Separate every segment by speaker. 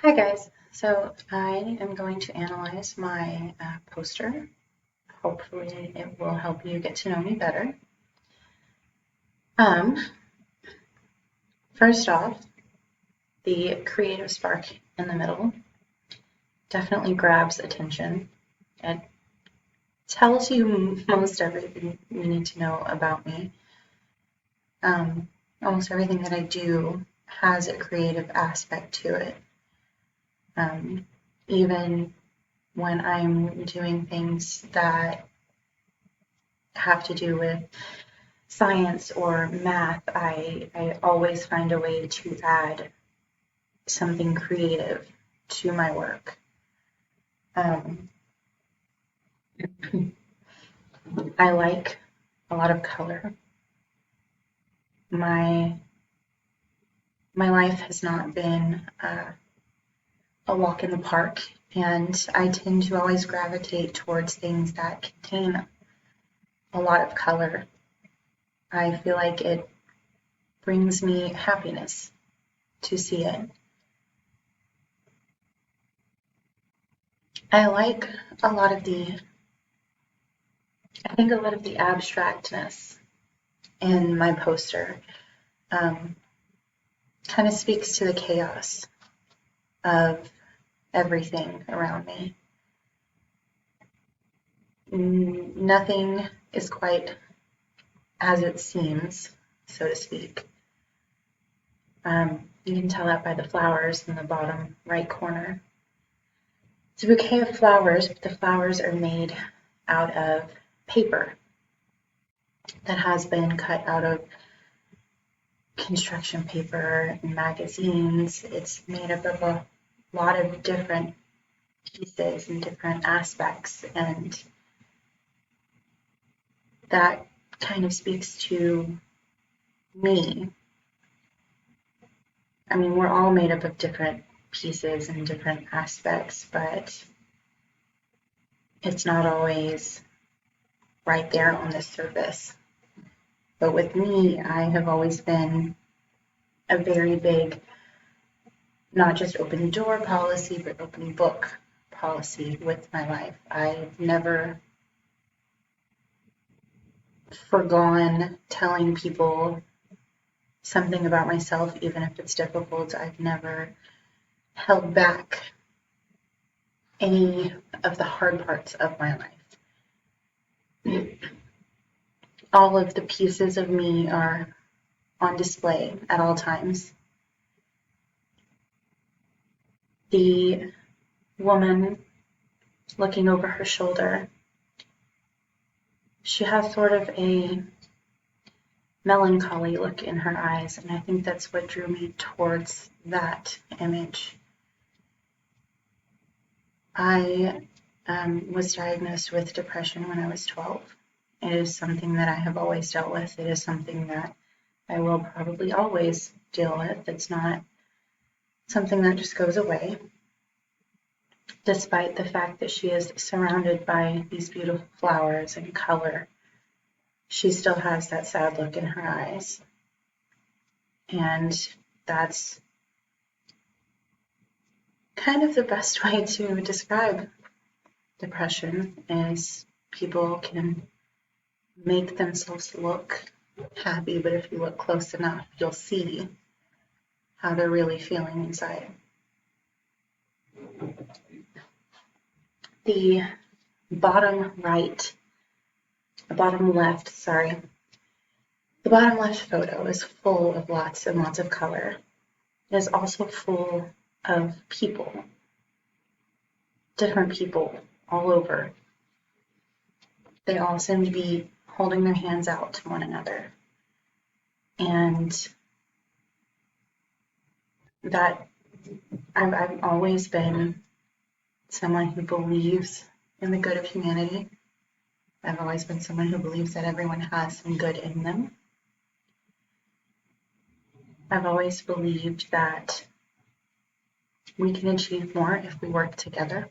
Speaker 1: Hi guys, so I am going to analyze my poster. Hopefully it will help you get to know me better. Um, First off, the creative spark in the middle definitely grabs attention. It tells you most everything you need to know about me. Um, Almost everything that I do has a creative aspect to it. Um, Even when I'm doing things that have to do with science or math, I always find a way to add something creative to my work. Um, I like a lot of color. My my life has not been a walk in the park, and I tend to always gravitate towards things that contain a lot of color. I feel like it brings me happiness to see it. I like a lot of the, I think a lot of the abstractness in my poster um, kind of speaks to the chaos of everything around me. Nothing is quite as it seems, so to speak. You can tell that by the flowers in the bottom right corner. It's a bouquet of flowers, but the flowers are made out of paper that has been cut out of construction paper and magazines. It's made up of a lot of different pieces and different aspects, and that kind of speaks to me. I mean, we're all made up of different pieces and different aspects, but it's not always right there on the surface. But with me, I have always been a very big, not just open door policy, but open book policy with my life. I've never forgone telling people something about myself, even if it's difficult. I've never held back any of the hard parts of my life. All of the pieces of me are on display at all times. The woman looking over her shoulder, she has sort of a melancholy look in her eyes, and I think that's what drew me towards that image. I was diagnosed with depression when I was 12. It is something that I have always dealt with. It is something that I will probably always deal with. It's not something that just goes away, despite the fact that she is surrounded by these beautiful flowers and color. She still has that sad look in her eyes. And that's kind of the best way to describe depression, is people can make themselves look happy, but if you look close enough, you'll see how they're really feeling inside. The bottom right, the bottom left, sorry, the bottom left photo is full of lots and lots of color. It is also full of people, different people all over. They all seem to be holding their hands out to one another. And that I've always been someone who believes in the good of humanity. I've always been someone who believes that everyone has some good in them. I've always believed that we can achieve more if we work together,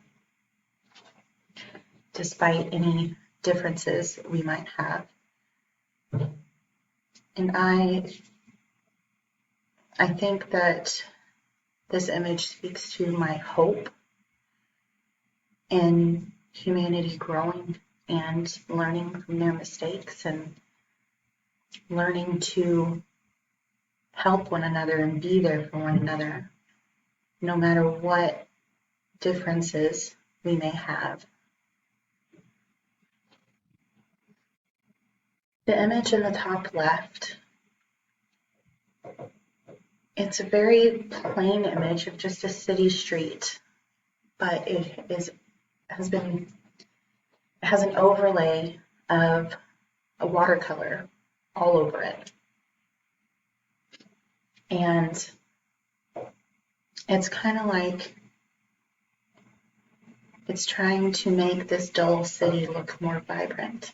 Speaker 1: despite any differences we might have. And I think that This image speaks to my hope in humanity growing and learning from their mistakes and learning to help one another and be there for one another, no matter what differences we may have. The image in the top left, it's a very plain image of just a city street, but it has an overlay of a watercolor all over it. And it's kind of like it's trying to make this dull city look more vibrant.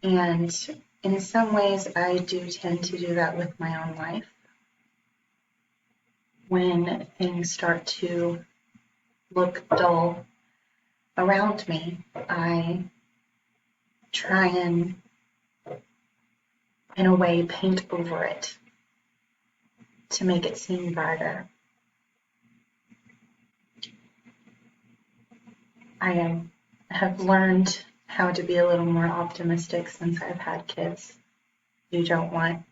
Speaker 1: And in some ways, I do tend to do that with my own life. When things start to look dull around me, I try and, in a way, paint over it to make it seem brighter. I have learned how to be a little more optimistic since I've had kids. You don't want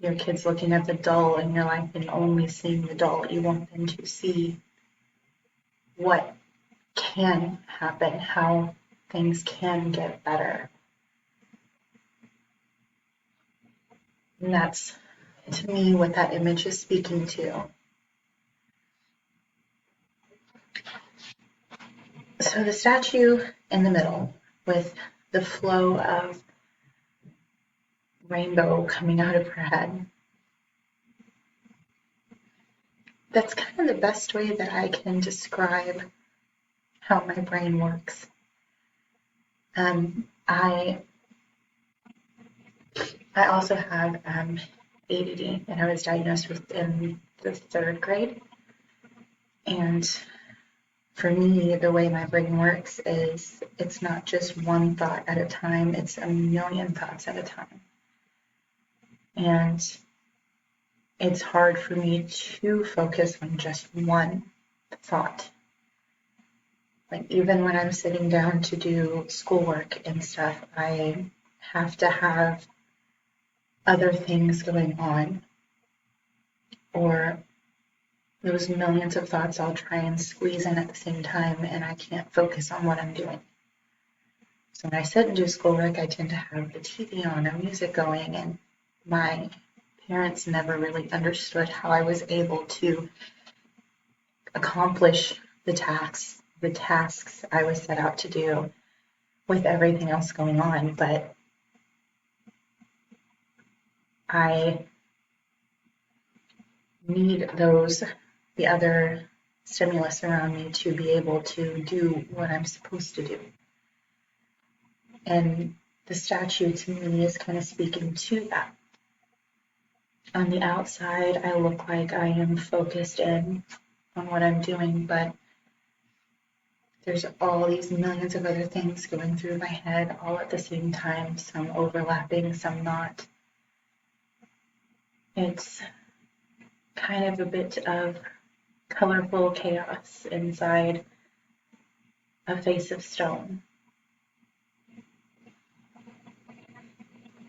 Speaker 1: your kids looking at the dull in your life and only seeing the dull. You want them to see what can happen, how things can get better. And that's, to me, what that image is speaking to. So the statue in the middle with the flow of rainbow coming out of her head. That's kind of the best way that I can describe how my brain works. I also have ADD, and I was diagnosed with in the 3rd grade. And for me, the way my brain works is it's not just one thought at a time, it's a million thoughts at a time. And it's hard for me to focus on just one thought. Like even when I'm sitting down to do schoolwork and stuff, I have to have other things going on, or those millions of thoughts I'll try and squeeze in at the same time, and I can't focus on what I'm doing. So when I sit and do schoolwork, I tend to have the TV on or music going, and my parents never really understood how I was able to accomplish the tasks I was set out to do with everything else going on. But I need the other stimulus around me to be able to do what I'm supposed to do. And the statue to me is kind of speaking to that. On the outside, I look like I am focused in on what I'm doing, but there's all these millions of other things going through my head all at the same time, some overlapping, some not. It's kind of a bit of colorful chaos inside a face of stone.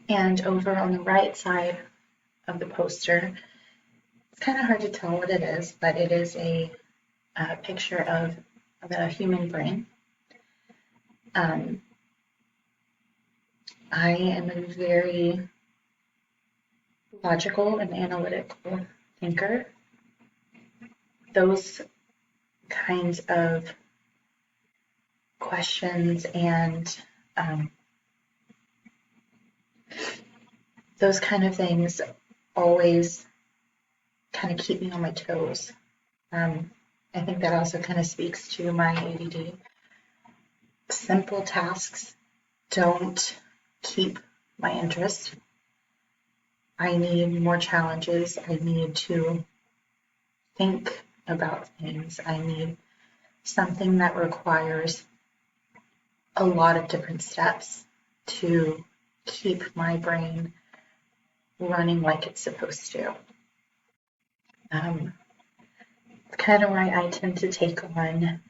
Speaker 1: And over on the right side of the poster, it's kind of hard to tell what it is, but it is a picture of the human brain. I am a very logical and analytical thinker. Those kinds of questions and those kind of things always kind of keep me on my toes. I think that also kind of speaks to my ADD. Simple tasks don't keep my interest. I need more challenges. I need to think about things. I need something that requires a lot of different steps to keep my brain running like it's supposed to. It's kind of why I tend to take on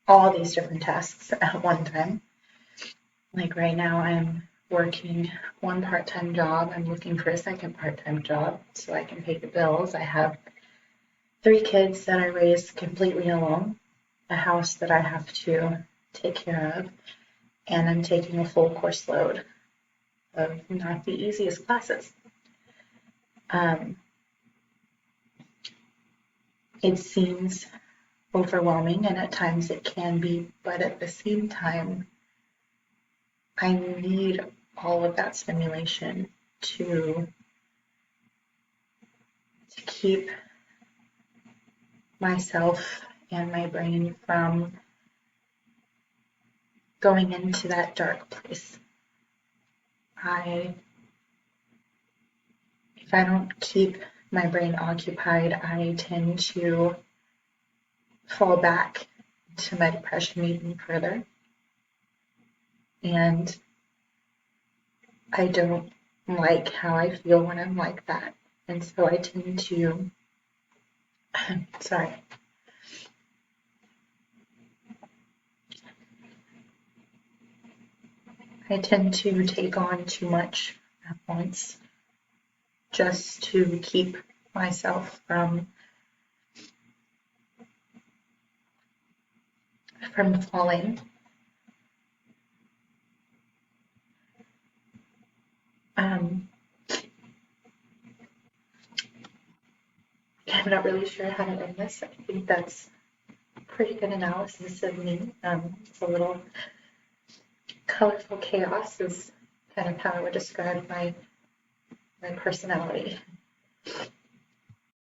Speaker 1: all these different tasks at one time. Like right now, I'm working one part-time job. I'm looking for a second part-time job so I can pay the bills. I have 3 kids that I raise completely alone, a house that I have to take care of, and I'm taking a full course load of not the easiest classes. It seems overwhelming, and at times it can be, but at the same time, I need all of that stimulation to keep myself and my brain from going into that dark place. If I don't keep my brain occupied, I tend to fall back to my depression even further. And I don't like how I feel when I'm like that. And so I tend to, sorry. I tend to take on too much at once just to keep myself from falling. I'm not really sure how to end this. I think that's pretty good analysis of me. It's a little colorful chaos is kind of how I would describe my personality.